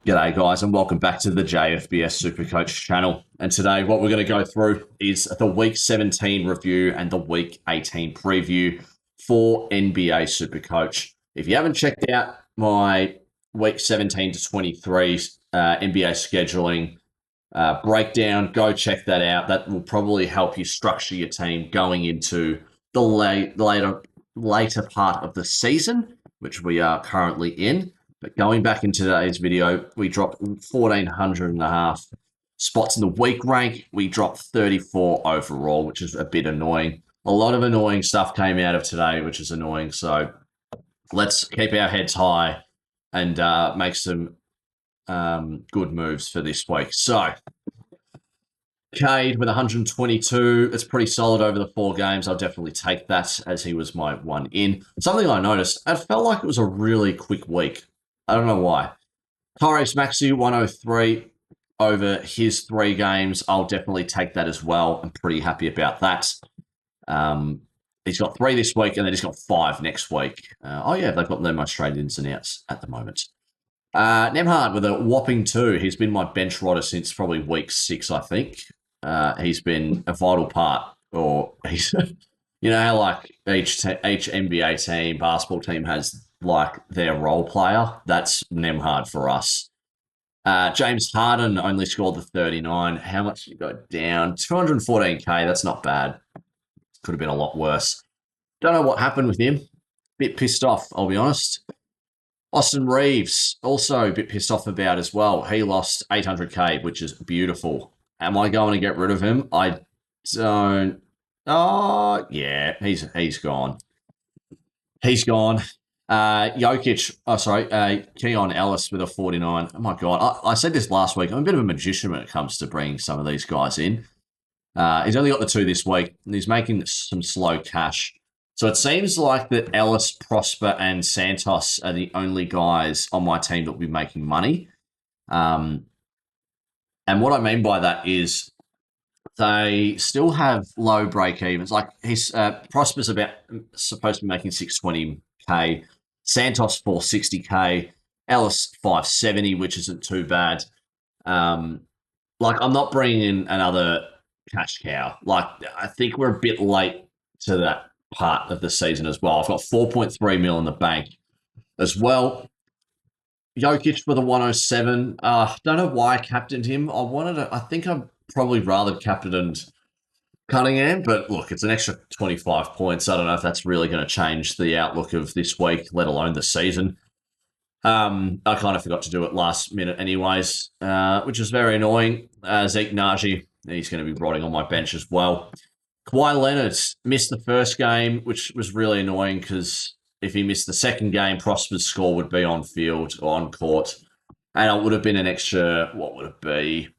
G'day guys and welcome back to the JFBS SuperCoach channel. And today what we're going to go through is the Week 17 review and the Week 18 preview for NBA SuperCoach. If you haven't checked out my Week 17 to 23 NBA scheduling breakdown, go check that out. That will probably help you structure your team going into the later part of the season, which we are currently in. But going back in today's video, we dropped 1,400 and a half spots in the week rank. We dropped 34 overall, which is a bit annoying. A lot of annoying stuff came out of today, which is annoying. So let's keep our heads high and make some good moves for this week. So Cade with 122. It's pretty solid over the 4 games. I'll definitely take that as he was my one in. Something I noticed, it felt like it was a really quick week. I don't know why. Tyrese Maxey, 103 over his 3 games. I'll definitely take that as well. I'm pretty happy about that. He's got 3 this week, and then he's got 5 next week. They've got their most traded ins and outs at the moment. Nemhard with a whopping 2. He's been my bench rodder since probably week 6, I think. He's been a vital part, or he's, you know how like each NBA team, basketball team has like their role player. That's Nemhard for us. James Harden only scored the 39. How much did he go down? 214k. That's not bad. Could have been a lot worse. Don't know what happened with him. Bit pissed off, I'll be honest. Austin Reeves, also a bit pissed off about as well. He lost 800k, which is beautiful. Am I going to get rid of him? I don't. Oh, yeah, he's gone. He's gone. Keon Ellis with a 49. Oh my God. I said this last week. I'm a bit of a magician when it comes to bringing some of these guys in. He's only got the 2 this week, and he's making some slow cash. So it seems like that Ellis, Prosper, and Santos are the only guys on my team that will be making money. And what I mean by that is they still have low break evens. Like Prosper's supposed to be making 620k. Santos 460k, Ellis 570, which isn't too bad. I'm not bringing in another cash cow. Like, I think we're a bit late to that part of the season as well. I've got 4.3 mil in the bank as well. Jokic for the 107. Don't know why I captained him. I think I'd probably rather captained Cunningham, but look, it's an extra 25 points. I don't know if that's really going to change the outlook of this week, let alone the season. I kind of forgot to do it last minute anyways, which is very annoying. Zeke Naji, he's going to be rotting on my bench as well. Kawhi Leonard missed the first game, which was really annoying because if he missed the second game, Prosper's score would be on field or on court, and it would have been an extra, what would it be?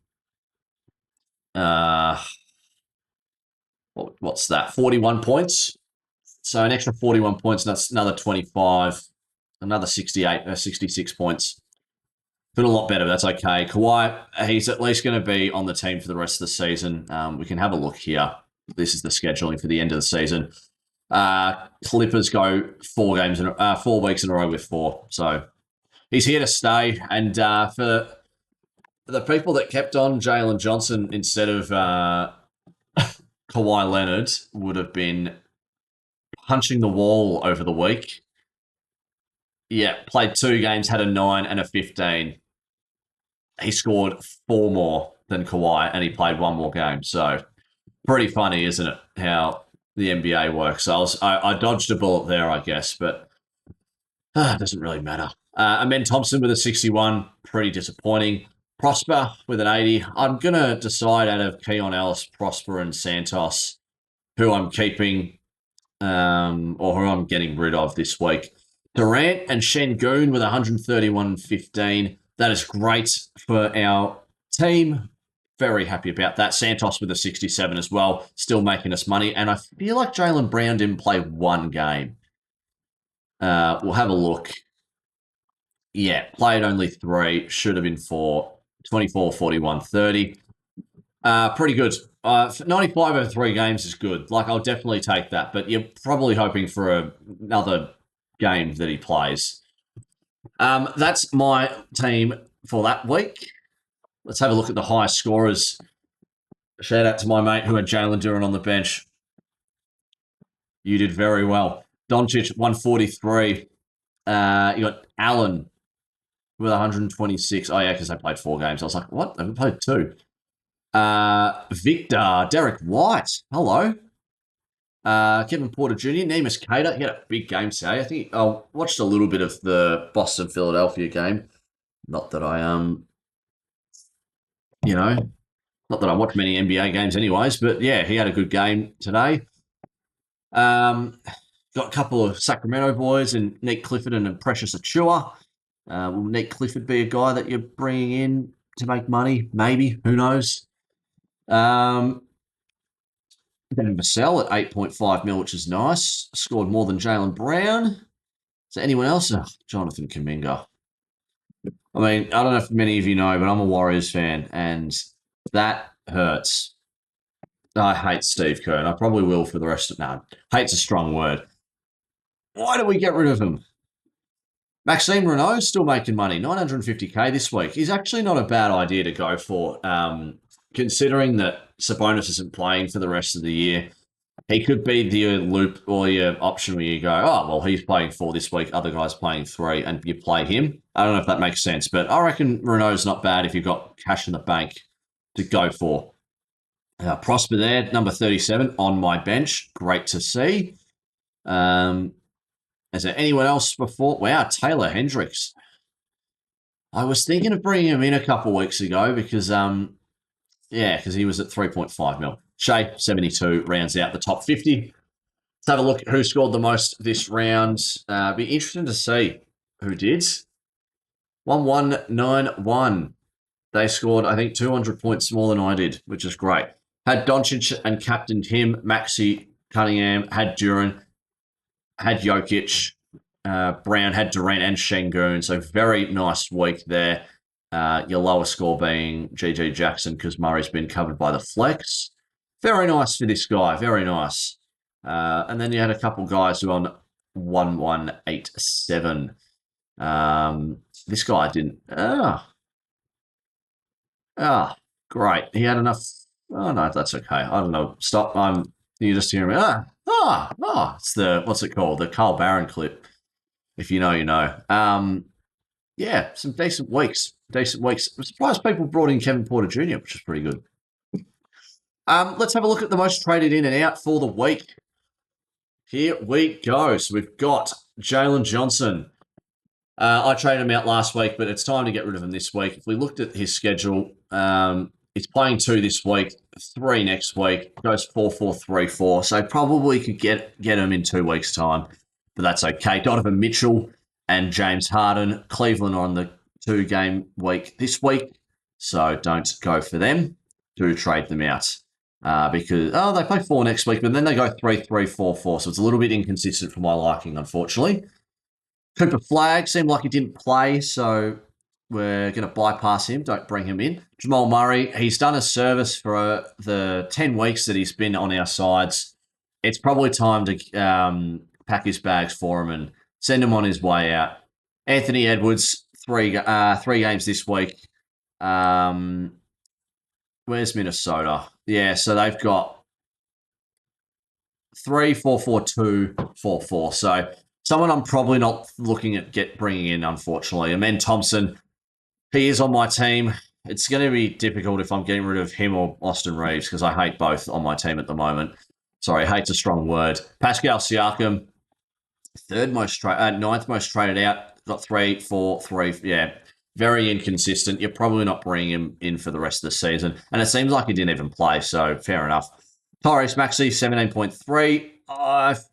What's that? 41 points. So an extra 41 points, and that's another 25, another 66 points. Been a lot better, but that's okay. Kawhi, he's at least going to be on the team for the rest of the season. We can have a look here. This is the scheduling for the end of the season. Clippers go 4 weeks in a row with 4. So he's here to stay. And for the people that kept on Jalen Johnson instead of Kawhi Leonard would have been punching the wall over the week. Yeah, played 2 games, had a 9 and a 15. He scored 4 more than Kawhi, and he played 1 more game. So pretty funny, isn't it, how the NBA works? I dodged a bullet there, I guess, but it doesn't really matter. Amen Thompson with a 61, pretty disappointing. Prosper with an 80. I'm going to decide out of Keon Ellis, Prosper, and Santos who I'm keeping or who I'm getting rid of this week. Durant and Şengün with 131.15. That is great for our team. Very happy about that. Santos with a 67 as well, still making us money. And I feel like Jaylen Brown didn't play 1 game. We'll have a look. Yeah, played only 3. Should have been 4. 24, 41, 30. Pretty good. 95 over 3 games is good. Like, I'll definitely take that. But you're probably hoping for another game that he plays. That's my team for that week. Let's have a look at the highest scorers. Shout out to my mate who had Jalen Duran on the bench. You did very well. Doncic, 143. You got Allen with 126. Oh, yeah, because they played 4 games. I was like, what? They played 2. Victor, Derek White. Hello. Kevin Porter Jr., Nemus Cater. He had a big game today. I think I watched a little bit of the Boston-Philadelphia game. Not that I, not that I watch many NBA games anyways, but yeah, he had a good game today. Got a couple of Sacramento boys and Nick Clifford and Precious Achua. Will Nick Clifford be a guy that you're bringing in to make money? Maybe. Who knows? Then Vassell at 8.5 mil, which is nice. Scored more than Jaylen Brown. Is there anyone else? Oh, Jonathan Kuminga. I mean, I don't know if many of you know, but I'm a Warriors fan, and that hurts. I hate Steve Kerr, and I probably will for the rest of... No, hate's a strong word. Why do we get rid of him? Maxime Renault's still making money, 950K this week. He's actually not a bad idea to go for, considering that Sabonis isn't playing for the rest of the year. He could be the loop or your option where you go, oh, well, he's playing 4 this week, other guys playing 3, and you play him. I don't know if that makes sense, but I reckon Renault's not bad if you've got cash in the bank to go for. Prosper there, number 37 on my bench. Great to see. Is there anyone else before? Wow, Taylor Hendricks. I was thinking of bringing him in a couple of weeks ago because, because he was at 3.5 mil. Shea, 72, rounds out the top 50. Let's have a look at who scored the most this round. Be interesting to see who did. 1191. They scored, I think, 200 points more than I did, which is great. Had Doncic and captained him. Maxi Cunningham had Duran, had Jokic, Brown had Durant and Şengün. So very nice week there. Your lowest score being GG Jackson because Murray's been covered by the flex. Very nice for this guy. Very nice. And then you had a couple guys who on 1187. This guy didn't. Great. He had enough. Oh, no, that's okay. I don't know. Stop. You just hear me. It's the, what's it called? The Carl Barron clip. If you know, you know. Yeah, some decent weeks. Decent weeks. I'm surprised people brought in Kevin Porter Jr., which is pretty good. Let's have a look at the most traded in and out for the week. Here we go. So we've got Jalen Johnson. I traded him out last week, but it's time to get rid of him this week. If we looked at his schedule, he's playing 2 this week, 3 next week, goes 4-4-3-4. So probably could get him in 2 weeks' time, but that's okay. Donovan Mitchell and James Harden. Cleveland are on the 2-game week this week, so don't go for them. Do trade them out because, they play 4 next week, but then they go 3-3-4-4, so it's a little bit inconsistent for my liking, unfortunately. Cooper Flagg seemed like he didn't play, so we're going to bypass him. Don't bring him in. Jamal Murray, he's done a service for the 10 weeks that he's been on our sides. It's probably time to pack his bags for him and send him on his way out. Anthony Edwards, 3 games this week. Where's Minnesota? Yeah, so they've got 3-4-4-2-4-4. So someone I'm probably not looking at bringing in, unfortunately. Amen Thompson, he is on my team. It's going to be difficult if I'm getting rid of him or Austin Reeves because I hate both on my team at the moment. Sorry, hate's a strong word. Pascal Siakam, 9th most traded out. Got 3-4-3. Yeah, very inconsistent. You're probably not bringing him in for the rest of the season. And it seems like he didn't even play, so fair enough. Tyrese Maxey, 17.3.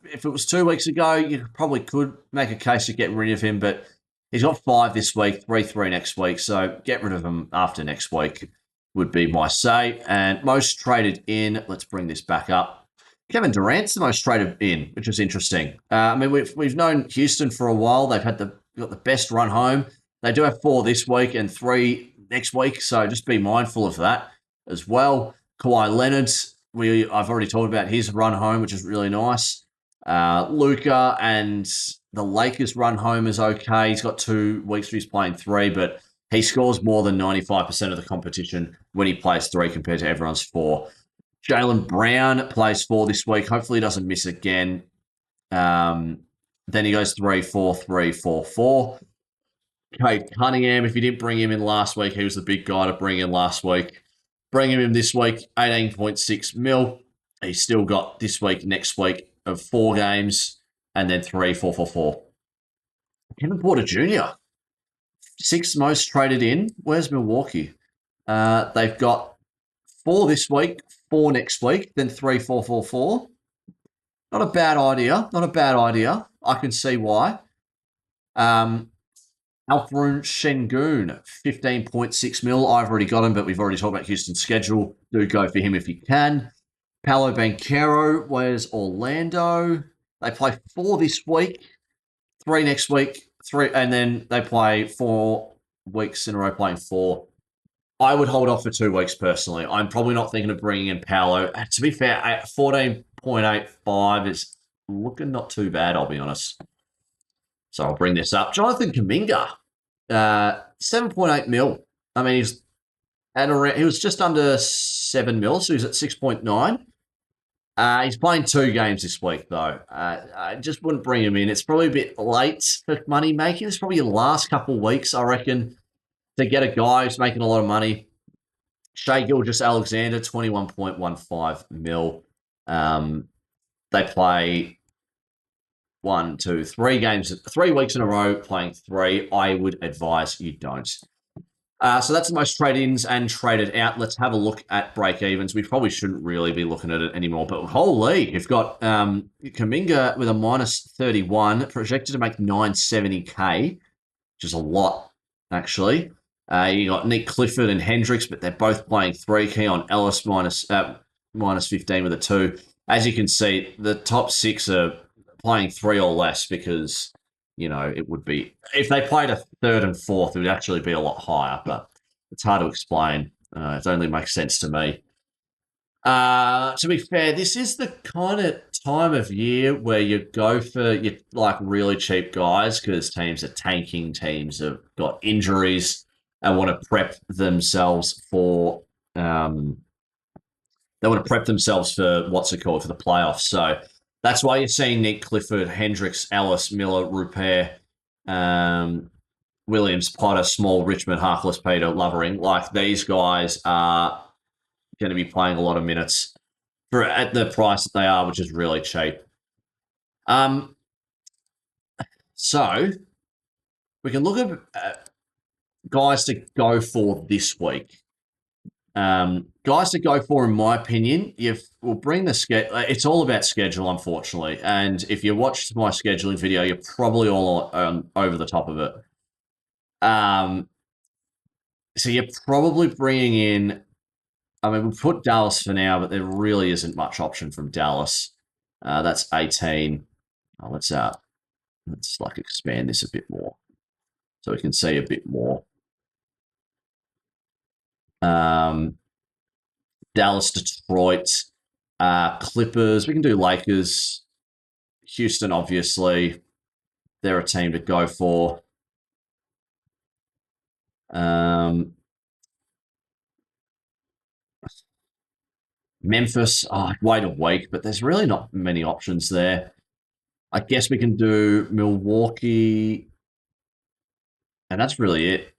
If it was 2 weeks ago, you probably could make a case to get rid of him, but he's got 5 this week, 3 next week, so get rid of him after next week would be my say. And most traded in, let's bring this back up. Kevin Durant's the most traded in, which is interesting. I mean, we've known Houston for a while. They've got the best run home. They do have 4 this week and 3 next week, so just be mindful of that as well. Kawhi Leonard, I've already talked about his run home, which is really nice. Luka and the Lakers run home is okay. He's got 2 weeks where he's playing 3, but He scores more than 95% of the competition when he plays 3 compared to everyone's 4. Jaylen Brown plays 4 this week. Hopefully he doesn't miss again. Then he goes 3-4-3-4-4. Kate Cunningham, if you didn't bring him in last week, he was the big guy to bring in last week. Bring him in this week, 18.6 mil. He's still got this week, next week of 4 games, and then 3-4-4-4. Kevin Porter Jr., 6th most traded in. Where's Milwaukee? They've got 4 this week, 4 next week, then 3-4-4-4. Not a bad idea. Not a bad idea. I can see why. Alperen Şengün, 15.6 mil. I've already got him, but we've already talked about Houston's schedule. Do go for him if you can. Paolo Banchero, where's Orlando? They play 4 this week, 3 next week, 3, and then they play 4 weeks in a row playing 4. I would hold off for 2 weeks personally. I'm probably not thinking of bringing in Paolo. To be fair, 14.85 is looking not too bad, I'll be honest. So I'll bring this up. Jonathan Kuminga, 7.8 mil. I mean, he was just under 7 mil, so he's at 6.9. He's playing 2 games this week, though. I just wouldn't bring him in. It's probably a bit late for money making. It's probably your last couple of weeks, I reckon, to get a guy who's making a lot of money. Shai Gilgeous-Alexander, 21.15 mil. They play 1, 2, 3 games, 3 weeks in a row playing 3. I would advise you don't. So that's the most trade-ins and traded out. Let's have a look at break-evens. We probably shouldn't really be looking at it anymore, but holy, you've got Kuminga with a minus 31, projected to make 970K, which is a lot, actually. You got Nick Clifford and Hendricks, but they're both playing 3. Keon Ellis minus 15 with a 2. As you can see, the top 6 are playing 3 or less because, it would be, if they played a 3rd and 4th, it would actually be a lot higher, but it's hard to explain. It only makes sense to me. To be fair, this is the kind of time of year where you go for your really cheap guys because teams are tanking, teams have got injuries and want to prep themselves for for the playoffs. So that's why you're seeing Nick Clifford, Hendricks, Ellis, Miller, Rupert, Williams, Potter, Small, Richmond, Harkless, Peter, Lovering. These guys are going to be playing a lot of minutes at the price that they are, which is really cheap. So we can look at guys to go for this week. Guys to go for, in my opinion, we'll bring the schedule. It's all about schedule, unfortunately. And if you watched my scheduling video, you're probably all over the top of it. So you're probably bringing in. I mean, we'll put Dallas for now, but there really isn't much option from Dallas. That's 18. Let's expand this a bit more so we can see a bit more. Dallas, Detroit, Clippers. We can do Lakers. Houston, obviously. They're a team to go for. Memphis, wait a week, but there's really not many options there. I guess we can do Milwaukee, and that's really it.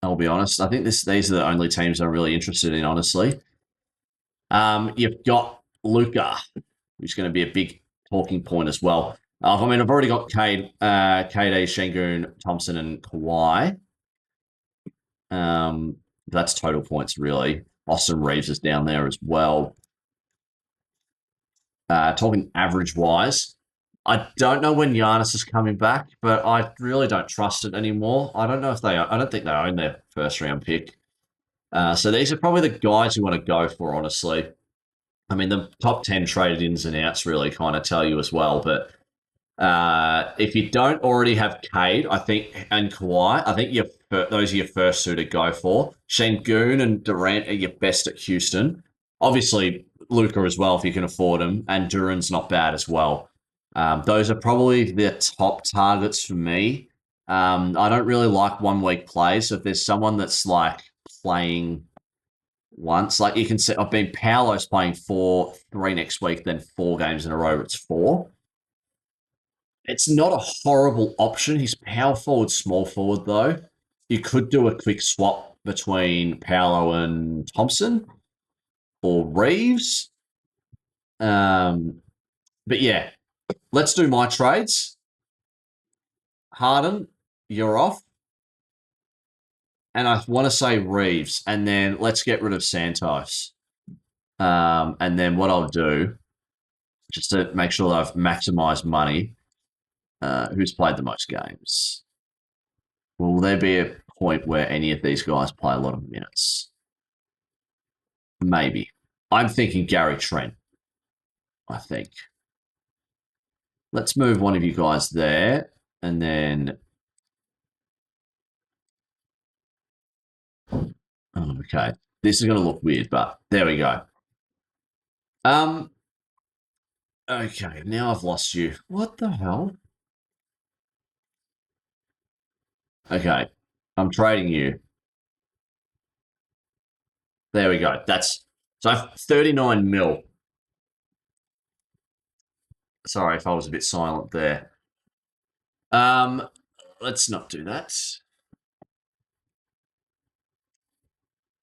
I'll be honest. I think these are the only teams I'm really interested in, honestly. You've got Luka, who's going to be a big talking point as well. I've already got KD, Şengün, Thompson, and Kawhi. That's total points, really. Austin Reeves is down there as well. Talking average-wise, I don't know when Giannis is coming back, but I really don't trust it anymore. I don't think they own their first-round pick. So these are probably the guys you want to go for, honestly. I mean, the top 10 traded ins and outs really kind of tell you as well. But if you don't already have Cade, and Kawhi, I think those are your first two to go for. Şengün and Durant are your best at Houston. Obviously, Luka as well, if you can afford him. And Duran's not bad as well. Those are probably the top targets for me. I don't really like 1 week plays. So if there's someone that's like playing once, like you can see, I've been Paolo's playing 3 next week, then 4 games in a row. It's 4. It's not a horrible option. He's power forward, small forward though. You could do a quick swap between Paolo and Thompson or Reeves. But yeah, let's do my trades. Harden, you're off. And I want to say Reeves, and then let's get rid of Santos. And then what I'll do, just to make sure that I've maximised money, who's played the most games? Will there be a point where any of these guys play a lot of minutes? Maybe. I'm thinking Gary Trent, I think. Let's move one of you guys there, and then... Oh, okay. This is going to look weird, but there we go. Okay, now I've lost you. What the hell? Okay, I'm trading you. There we go. That's so 39 mil. Sorry if I was a bit silent there. Let's not do that.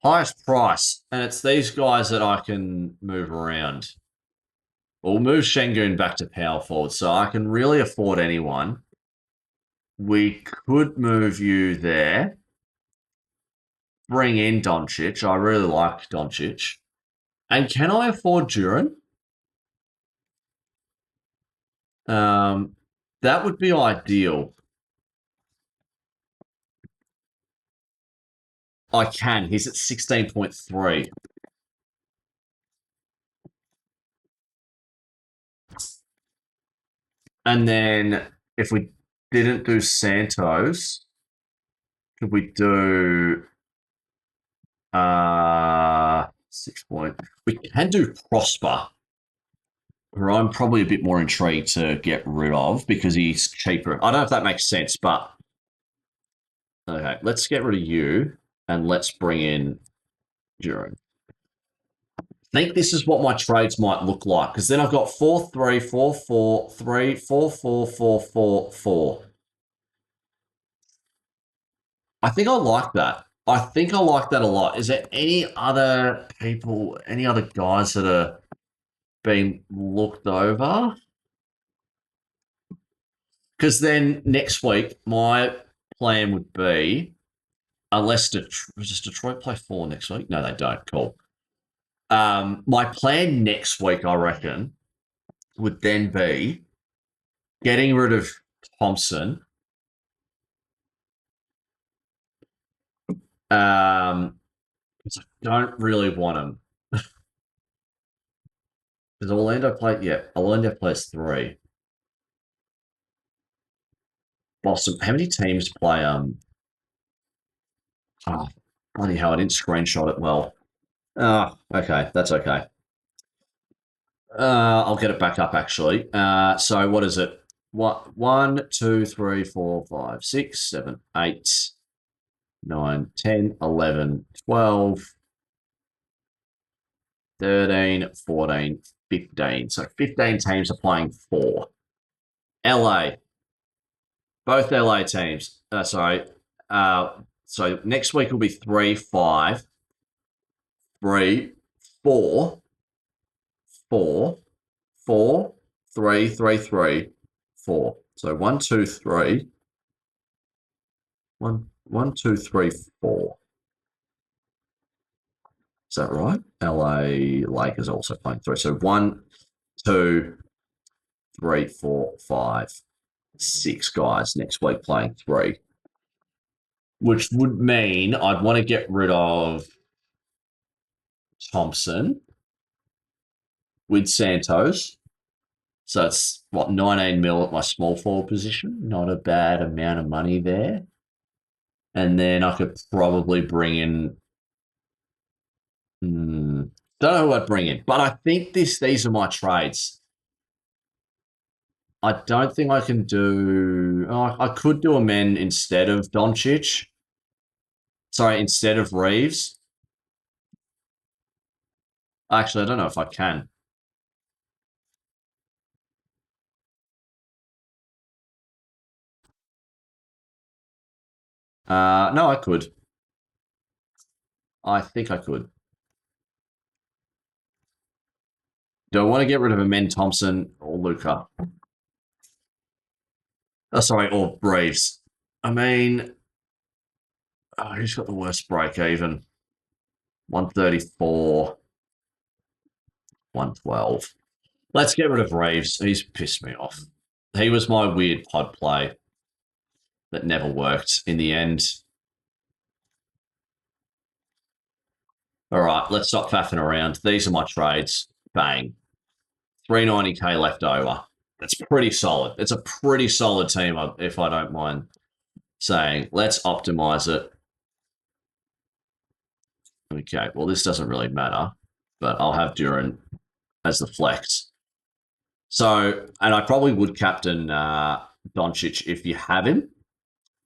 Highest price, and it's these guys that I can move around. We'll move Şengün back to power forward, so I can really afford anyone. We could move you there. Bring in Doncic. I really like Doncic. And can I afford Duran? That would be ideal. I can. He's at 16.3. And then if we didn't do Santos, could we do 6 point? We can do Prosper, who I'm probably a bit more intrigued to get rid of because he's cheaper. I don't know if that makes sense, but okay, let's get rid of you and let's bring in Duran. I think this is what my trades might look like because then I've got 4, 3, 4, 4, 3, 4, 4, 4, 4, 4. I think I like that. I think I like that a lot. Is there any other people, any other guys that are being looked over? Because then next week, my plan would be, unless does Detroit play 4 next week? No, they don't. Cool. My plan next week, I reckon, would then be getting rid of Thompson. Because I don't really want him. Does Orlando play? Yeah, Orlando plays 3. Boston. How many teams play? Oh, bloody hell! I didn't screenshot it well. Okay, that's okay. I'll get it back up actually. So what is it? What 1, 2, 3, 4, 5, 6, 7, 8, 9, 10, 11, 12, 13, 14, 15. So 15 teams are playing 4. LA. Both LA teams. Sorry. So next week will be 3, 5, 3, 4, 4, 4, 3, 3, 3, 4. So 1, 2, 3. 1, 1, 2, 3, 4. Is that right? LA Lakers also playing 3. So 1, 2, 3, 4, 5, 6 guys next week playing 3. Which would mean I'd want to get rid of Thompson with Santos. So it's what 19 mil at my small forward position. Not a bad amount of money there. And then I could probably bring in. Don't know who I'd bring in, but I think these are my trades. I don't think I can do. Oh, I could do a men instead of Doncic. Sorry, instead of Reeves. Actually, I don't know if I can. No, I could. I think I could. Do I want to get rid of Amen Thompson or Luca? Oh, sorry, or Reeves. I mean, who's got the worst break even? 134, 112. Let's get rid of Reeves. He's pissed me off. He was my weird pod play that never worked in the end. All right, let's stop faffing around. These are my trades. Bang. 390k left over. That's pretty solid. It's a pretty solid team, if I don't mind saying. Let's optimize it. Okay, well, this doesn't really matter, but I'll have Duran as the flex. So, and I probably would captain Doncic if you have him.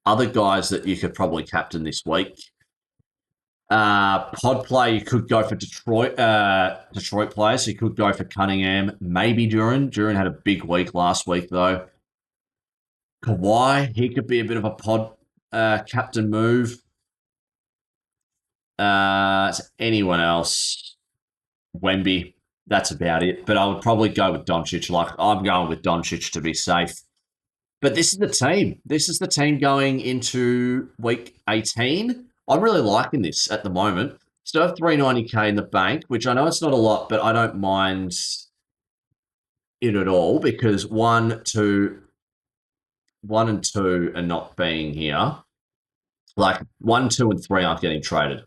Other guys that you could probably captain this week. Pod play, you could go for Detroit. Detroit players, so you could go for Cunningham, maybe Duran. Duran had a big week last week though. Kawhi, he could be a bit of a pod captain move. Anyone else? Wemby, that's about it. But I would probably go with Doncic. Like I'm going with Doncic to be safe. But this is the team. This is the team going into week 18. I'm really liking this at the moment. Still have 390k in the bank, which I know it's not a lot, but I don't mind it at all because one and two are not being here. Like 1, 2, and 3 aren't getting traded.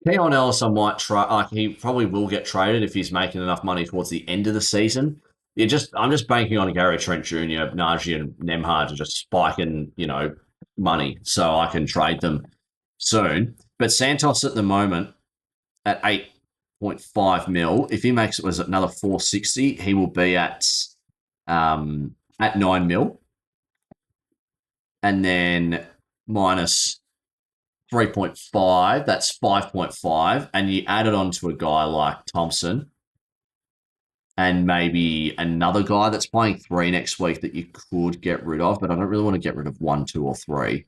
Keon Ellis, I might try. Like he probably will get traded if he's making enough money towards the end of the season. I'm just banking on Gary Trent Jr., Najee, and Nemhard to just spike in, money so I can trade them soon. But Santos at the moment at 8.5 mil. If he makes it was another 460, he will be at 9 mil, and then minus 3.5, that's 5.5. And you add it on to a guy like Thompson and maybe another guy that's playing 3 next week that you could get rid of, but I don't really want to get rid of 1, 2, or 3.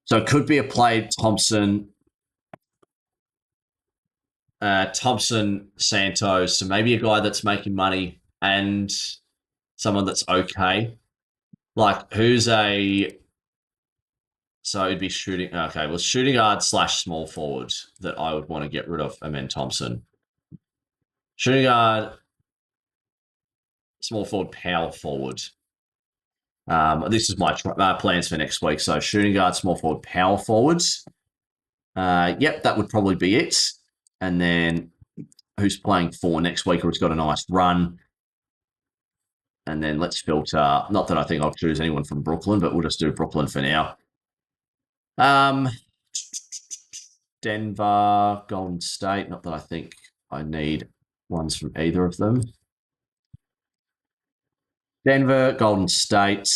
So it could be a play Thompson, Santos, so maybe a guy that's making money and someone that's okay. Like who's a So it'd be shooting. Okay, well, shooting guard / small forward that I would want to get rid of. Amen Thompson. Shooting guard, small forward, power forward. This is my plans for next week. So shooting guard, small forward, power forwards. Yep, that would probably be it. And then who's playing 4 next week or has got a nice run. And then let's filter. Not that I think I'll choose anyone from Brooklyn, but we'll just do Brooklyn for now. Denver, Golden State. Not that I think I need ones from either of them. Denver, Golden State,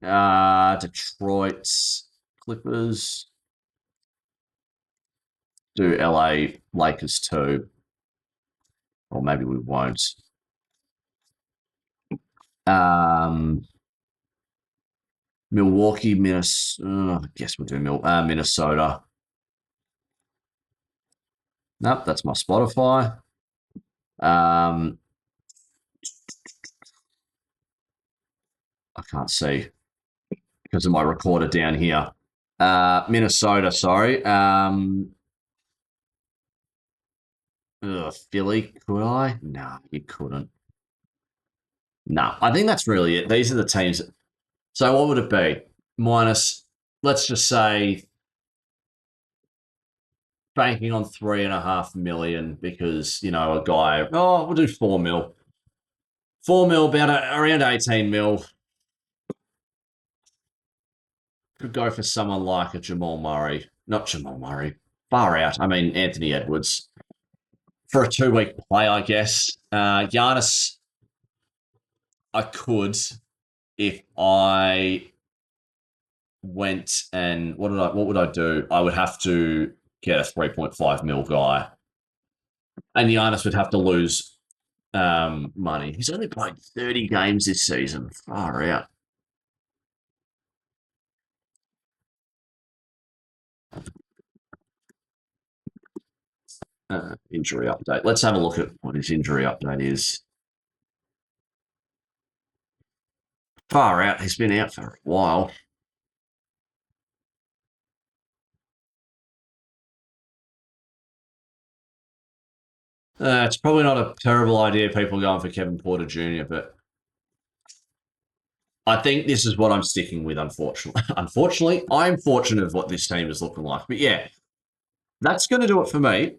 Detroit, Clippers. Do LA Lakers too, or maybe we won't. Milwaukee, Minnesota. I guess we'll do Minnesota. Nope, that's my Spotify. I can't see because of my recorder down here. Minnesota, sorry. Philly, could I? No, you couldn't. No, I think that's really it. These are the teams. So what would it be? Minus, let's just say, banking on 3.5 million because, a guy, we'll do 4 mil. 4 mil, around 18 mil. Could go for someone like a Jamal Murray. Not Jamal Murray. Far out. I mean, Anthony Edwards. For a 2-week play, I guess. Giannis, I could if I went and what would I do? I would have to get a 3.5 mil guy. And Giannis would have to lose money. He's only played 30 games this season. Far out. Injury update. Let's have a look at what his injury update is. Far out. He's been out for a while. It's probably not a terrible idea, people going for Kevin Porter Jr., but I think this is what I'm sticking with, unfortunately. Unfortunately, I'm fortunate of what this team is looking like. But yeah, that's going to do it for me.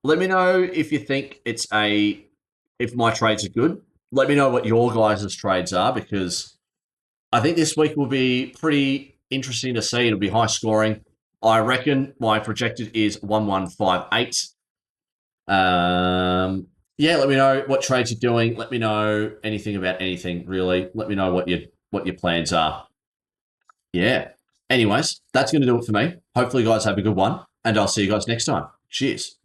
Let me know if you think if my trades are good. Let me know what your guys' trades are, because I think this week will be pretty interesting to see. It'll be high scoring. I reckon my projected is 1158. Yeah, let me know what trades you're doing. Let me know anything about anything, really. Let me know what your plans are. Yeah. Anyways, that's going to do it for me. Hopefully, you guys have a good one, and I'll see you guys next time. Cheers.